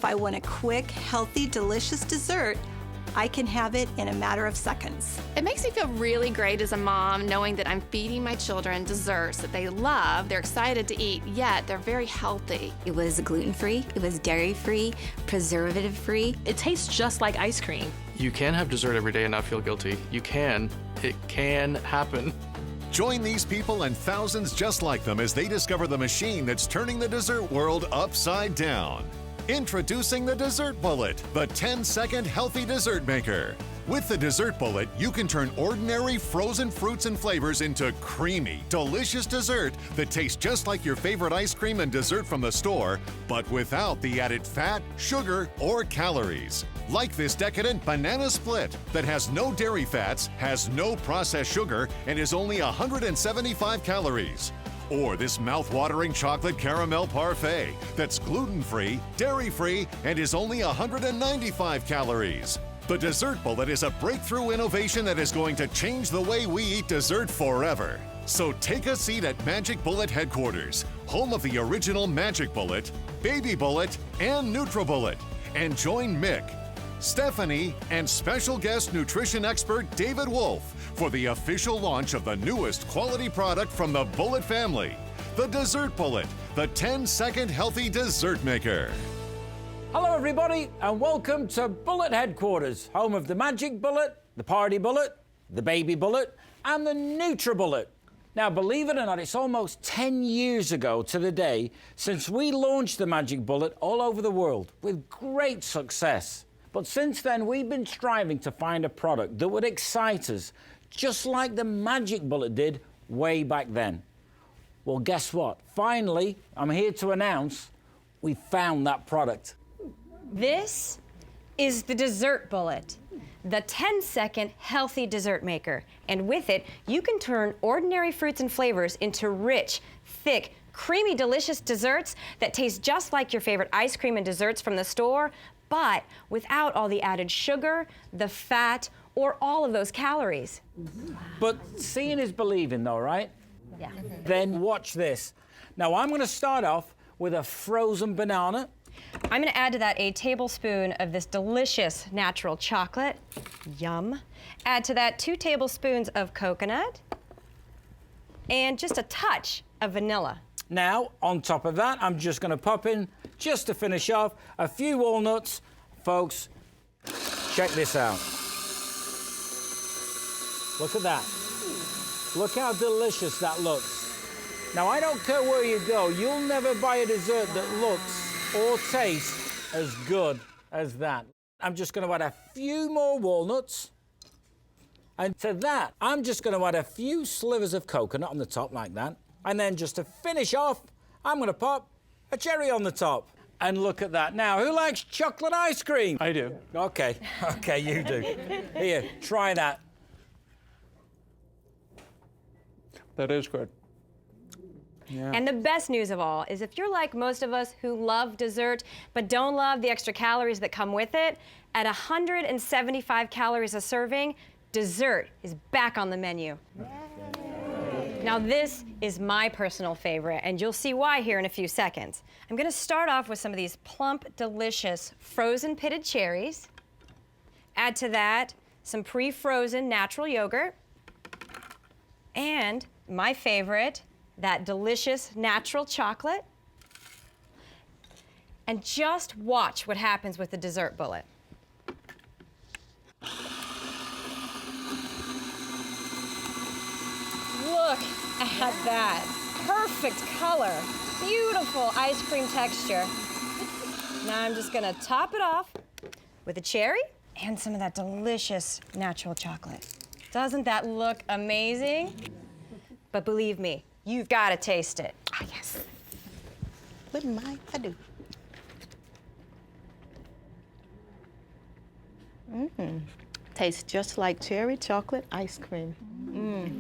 If I want a quick, healthy, delicious dessert, I can have it in a matter of seconds. It makes me feel really great as a mom knowing that I'm feeding my children desserts that they love, they're excited to eat, yet they're very healthy. It was gluten-free, it was dairy-free, preservative-free. It tastes just like ice cream. You can have dessert every day and not feel guilty. You can. It can happen. Join these people and thousands just like them as they discover the machine that's turning the dessert world upside down. Introducing the Dessert Bullet, the 10-second healthy dessert maker. With the Dessert Bullet, you can turn ordinary frozen fruits and flavors into creamy, delicious dessert that tastes just like your favorite ice cream and dessert from the store, but without the added fat, sugar, or calories. Like this decadent banana split that has no dairy fats, has no processed sugar, and is only 175 calories. Or this mouth-watering chocolate caramel parfait that's gluten-free, dairy-free, and is only 195 calories. The Dessert Bullet is a breakthrough innovation that is going to change the way we eat dessert forever. So take a seat at Magic Bullet headquarters, home of the original Magic Bullet, Baby Bullet, and NutriBullet, and join Mick, Stephanie, and special guest nutrition expert David Wolf for the official launch of the newest quality product from the Bullet family, the Dessert Bullet, the 10-second healthy dessert maker. Hello everybody and welcome to Bullet Headquarters, home of the Magic Bullet, the Party Bullet, the Baby Bullet, and the NutriBullet. Now, believe it or not, it's almost 10 years ago to the day since we launched the Magic Bullet all over the world with great success. But since then, we've been striving to find a product that would excite us, just like the Magic Bullet did way back then. Well, guess what? Finally, I'm here to announce we found that product. This is the Dessert Bullet, the 10-second healthy dessert maker. And with it, you can turn ordinary fruits and flavors into rich, thick, creamy, delicious desserts that taste just like your favorite ice cream and desserts from the store, but without all the added sugar, the fat, or all of those calories. But seeing is believing though, right? Yeah. Then watch this. Now I'm gonna start off with a frozen banana. I'm gonna add to that a tablespoon of this delicious natural chocolate. Yum. Add to that 2 tablespoons of coconut and just a touch of vanilla. Now, on top of that, I'm just gonna pop in, just to finish off, a few walnuts. Folks, check this out. Look at that. Look how delicious that looks. Now, I don't care where you go, you'll never buy a dessert that looks or tastes as good as that. I'm just gonna add a few more walnuts. And to that, I'm just gonna add a few slivers of coconut on the top like that. And then just to finish off, I'm gonna pop a cherry on the top. And look at that. Now, who likes chocolate ice cream? I do. Okay, okay, you do. Here, try that. That is good. Yeah. And the best news of all is if you're like most of us who love dessert but don't love the extra calories that come with it, at 175 calories a serving, dessert is back on the menu. Now this is my personal favorite, and you'll see why here in a few seconds. I'm gonna start off with some of these plump, delicious frozen pitted cherries. Add to that some pre-frozen natural yogurt. And my favorite, that delicious natural chocolate. And just watch what happens with the Dessert Bullet. Look at that. Perfect color. Beautiful ice cream texture. Now I'm just gonna top it off with a cherry and some of that delicious natural chocolate. Doesn't that look amazing? But believe me, you've gotta taste it. Ah, yes. Wouldn't mind if I do. Tastes just like cherry chocolate ice cream.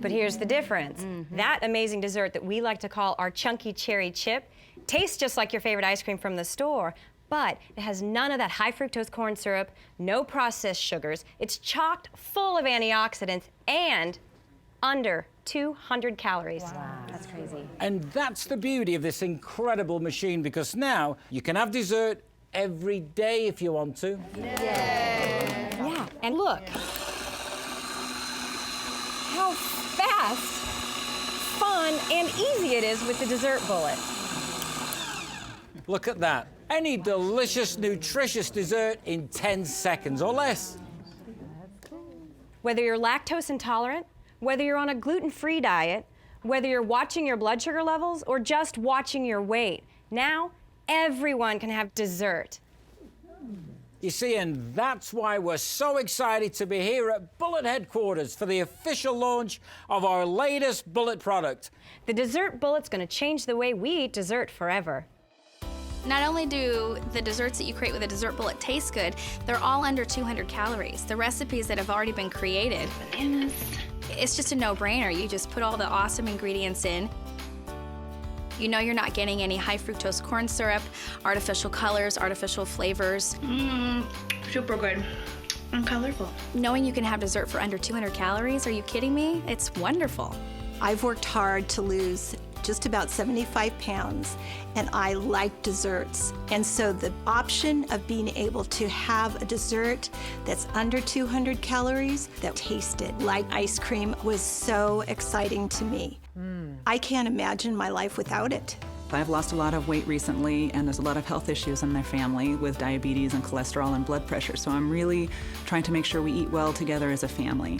But here's the difference. That amazing dessert that we like to call our chunky cherry chip tastes just like your favorite ice cream from the store, but it has none of that high fructose corn syrup, no processed sugars. It's chocked full of antioxidants and under 200 calories. Wow, that's crazy. And that's the beauty of this incredible machine, because now you can have dessert every day if you want to. Yeah, and look how fast, fun, and easy it is with the dessert bullet. Look at that. Any delicious, nutritious dessert in 10 seconds or less. Whether you're lactose intolerant, whether you're on a gluten-free diet, whether you're watching your blood sugar levels or just watching your weight, now everyone can have dessert. You see, and that's why we're so excited to be here at Bullet headquarters for the official launch of our latest Bullet product. The dessert bullet's gonna change the way we eat dessert forever. Not only do the desserts that you create with a dessert bullet taste good, they're all under 200 calories. The recipes that have already been created, it's just a no-brainer. You just put all the awesome ingredients in. You know you're not getting any high fructose corn syrup, artificial colors, artificial flavors. Super good and colorful. Knowing you can have dessert for under 200 calories, are you kidding me? It's wonderful. I've worked hard to lose just about 75 pounds, and I like desserts. And so the option of being able to have a dessert that's under 200 calories that tasted like ice cream was so exciting to me. I can't imagine my life without it. I've lost a lot of weight recently, and there's a lot of health issues in my family with diabetes and cholesterol and blood pressure, so I'm really trying to make sure we eat well together as a family.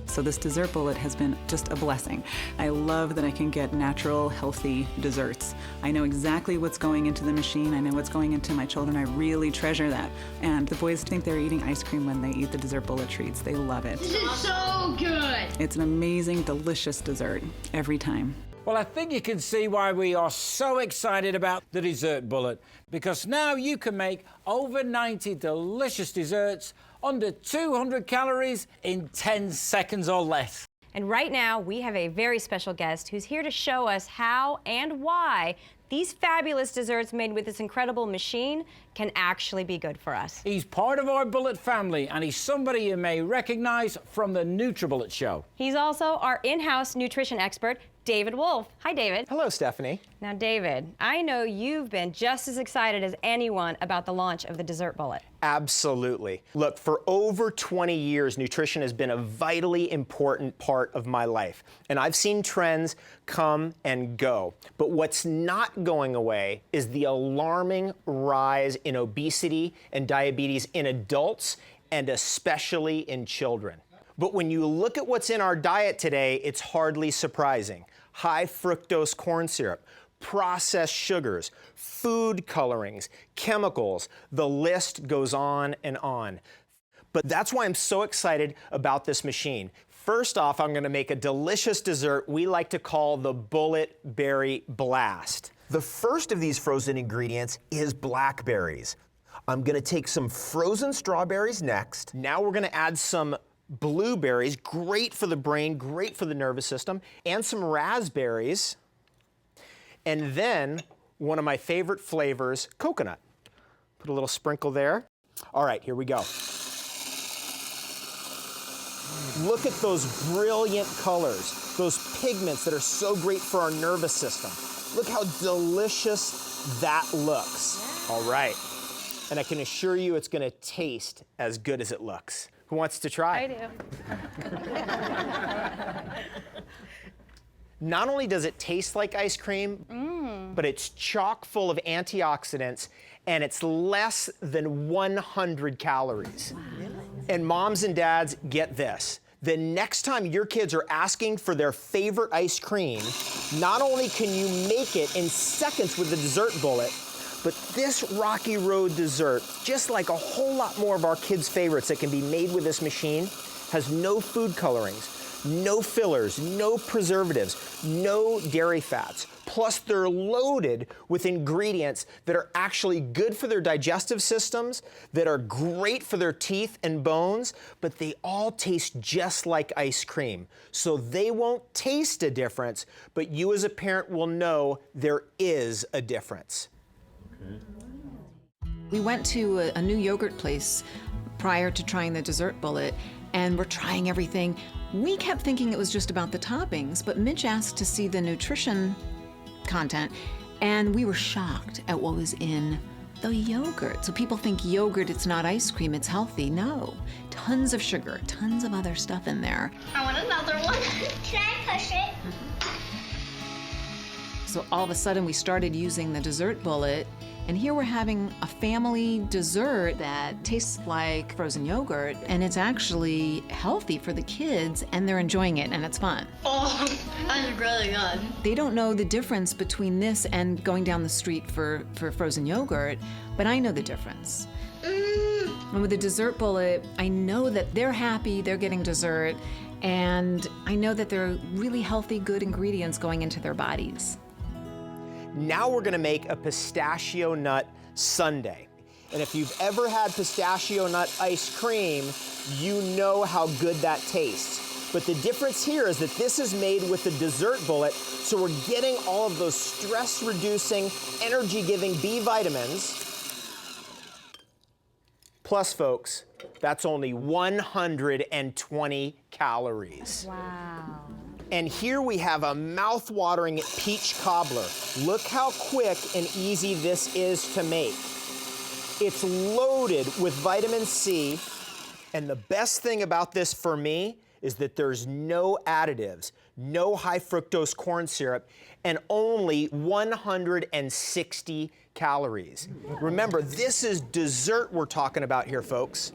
So this dessert bullet has been just a blessing. I love that I can get natural, healthy desserts. I know exactly what's going into the machine. I know what's going into my children. I really treasure that. And the boys think they're eating ice cream when they eat the dessert bullet treats. They love it. This is so good. It's an amazing, delicious dessert every time. Well, I think you can see why we are so excited about the dessert bullet, because now you can make over 90 delicious desserts under 200 calories in 10 seconds or less. And right now, we have a very special guest who's here to show us how and why these fabulous desserts made with this incredible machine can actually be good for us. He's part of our Bullet family, and he's somebody you may recognize from the NutriBullet show. He's also our in-house nutrition expert, David Wolf. Hi, David. Hello, Stephanie. Now, David, I know you've been just as excited as anyone about the launch of the dessert bullet. Absolutely. Look, for over 20 years, nutrition has been a vitally important part of my life. And I've seen trends come and go. But what's not going away is the alarming rise in obesity and diabetes in adults, and especially in children. But when you look at what's in our diet today, it's hardly surprising. High fructose corn syrup, processed sugars, food colorings, chemicals, the list goes on and on. But that's why I'm so excited about this machine. First off, I'm gonna make a delicious dessert we like to call the Bullet Berry Blast. The first of these frozen ingredients is blackberries. I'm gonna take some frozen strawberries next. Now we're gonna add some blueberries, great for the brain, great for the nervous system, and some raspberries. And then one of my favorite flavors, coconut. Put a little sprinkle there. All right, here we go. Look at those brilliant colors, those pigments that are so great for our nervous system. Look how delicious that looks. All right, and I can assure you it's gonna taste as good as it looks. Who wants to try? I do. Not only does it taste like ice cream, but it's chock full of antioxidants, and it's less than 100 calories. Wow. And moms and dads, get this. The next time your kids are asking for their favorite ice cream, not only can you make it in seconds with the dessert bullet, but this Rocky Road dessert, just like a whole lot more of our kids' favorites that can be made with this machine, has no food colorings, no fillers, no preservatives, no dairy fats. Plus, they're loaded with ingredients that are actually good for their digestive systems, that are great for their teeth and bones, but they all taste just like ice cream. So they won't taste a difference, but you as a parent will know there is a difference. We went to a new yogurt place prior to trying the dessert bullet, and we're trying everything. We kept thinking it was just about the toppings, but Mitch asked to see the nutrition content, and we were shocked at what was in the yogurt. So people think yogurt, it's not ice cream, it's healthy. No, tons of sugar, tons of other stuff in there. I want another one. Can I push it? So all of a sudden we started using the dessert bullet, and here we're having a family dessert that tastes like frozen yogurt, and it's actually healthy for the kids, and they're enjoying it, and it's fun. Oh, that's really good. They don't know the difference between this and going down the street for frozen yogurt, but I know the difference. And with the dessert bullet, I know that they're happy, they're getting dessert, and I know that they're really healthy, good ingredients going into their bodies. Now we're gonna make a pistachio nut sundae. And if you've ever had pistachio nut ice cream, you know how good that tastes. But the difference here is that this is made with the dessert bullet, so we're getting all of those stress-reducing, energy-giving B vitamins. Plus, folks, that's only 120 calories. Wow. And here we have a mouth-watering peach cobbler. Look how quick and easy this is to make. It's loaded with vitamin C, and the best thing about this for me is that there's no additives, no high fructose corn syrup, and only 160 calories. Remember, this is dessert we're talking about here, folks.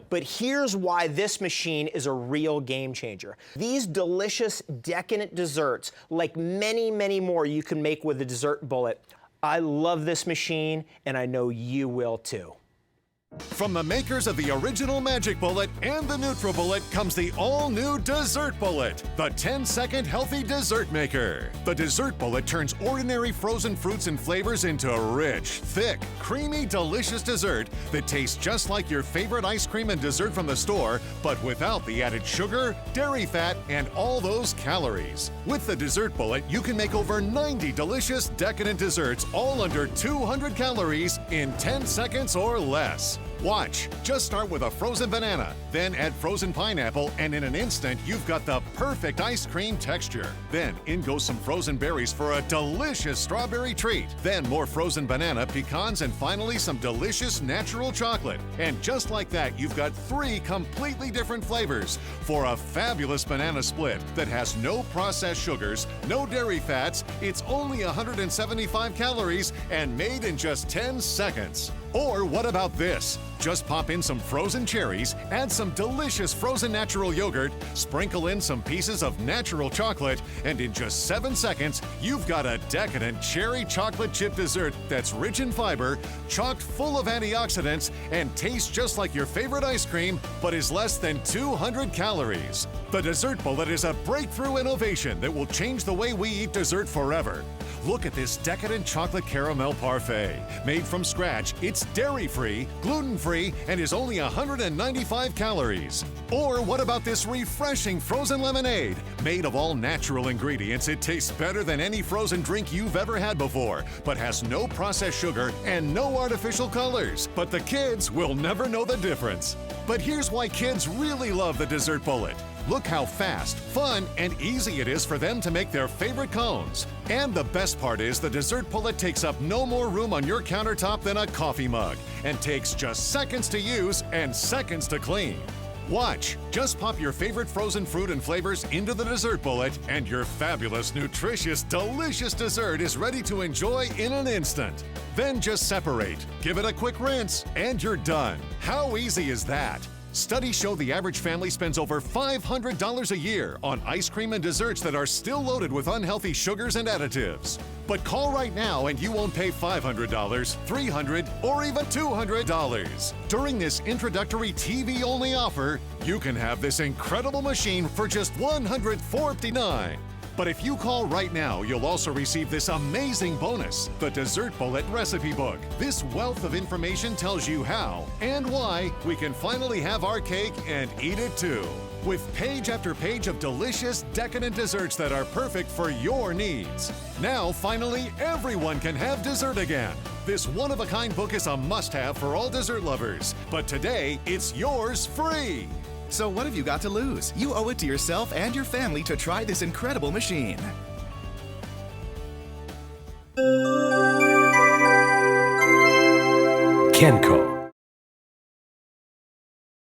But here's why this machine is a real game changer. These delicious, decadent desserts, like many, many more you can make with the dessert bullet. I love this machine, and I know you will too. From the makers of the original Magic Bullet and the NutriBullet comes the all-new Dessert Bullet, the 10-second healthy dessert maker. The Dessert Bullet turns ordinary frozen fruits and flavors into a rich, thick, creamy, delicious dessert that tastes just like your favorite ice cream and dessert from the store, but without the added sugar, dairy fat, and all those calories. With the Dessert Bullet, you can make over 90 delicious, decadent desserts all under 200 calories in 10 seconds or less. Watch. Just start with a frozen banana, then add frozen pineapple, and in an instant, you've got the perfect ice cream texture. Then in goes some frozen berries for a delicious strawberry treat. Then more frozen banana, pecans, and finally some delicious natural chocolate. And just like that, you've got 3 completely different flavors for a fabulous banana split that has no processed sugars, no dairy fats, it's only 175 calories, and made in just 10 seconds. Or what about this? Just pop in some frozen cherries, add some delicious frozen natural yogurt, sprinkle in some pieces of natural chocolate, and in just 7 seconds, you've got a decadent cherry chocolate chip dessert that's rich in fiber, chocked full of antioxidants, and tastes just like your favorite ice cream, but is less than 200 calories. The Dessert Bullet is a breakthrough innovation that will change the way we eat dessert forever. Look at this decadent chocolate caramel parfait. Made from scratch, it's dairy-free, gluten-free, and is only 195 calories. Or what about this refreshing frozen lemonade? Made of all natural ingredients, it tastes better than any frozen drink you've ever had before, but has no processed sugar and no artificial colors. But the kids will never know the difference. But here's why kids really love the Dessert Bullet. Look how fast, fun, and easy it is for them to make their favorite cones. And the best part is the Dessert Bullet takes up no more room on your countertop than a coffee mug and takes just seconds to use and seconds to clean. Watch. Just pop your favorite frozen fruit and flavors into the Dessert Bullet, and your fabulous, nutritious, delicious dessert is ready to enjoy in an instant. Then just separate, give it a quick rinse, and you're done. How easy is that? Studies show the average family spends over $500 a year on ice cream and desserts that are still loaded with unhealthy sugars and additives. But call right now and you won't pay $500, $300, or even $200. During this introductory TV-only offer, you can have this incredible machine for just $149. But if you call right now, you'll also receive this amazing bonus, the Dessert Bullet Recipe Book. This wealth of information tells you how and why we can finally have our cake and eat it too. With page after page of delicious, decadent desserts that are perfect for your needs. Now, finally, everyone can have dessert again. This one-of-a-kind book is a must-have for all dessert lovers. But today, it's yours free. So what have you got to lose? You owe it to yourself and your family to try this incredible machine. Kenco.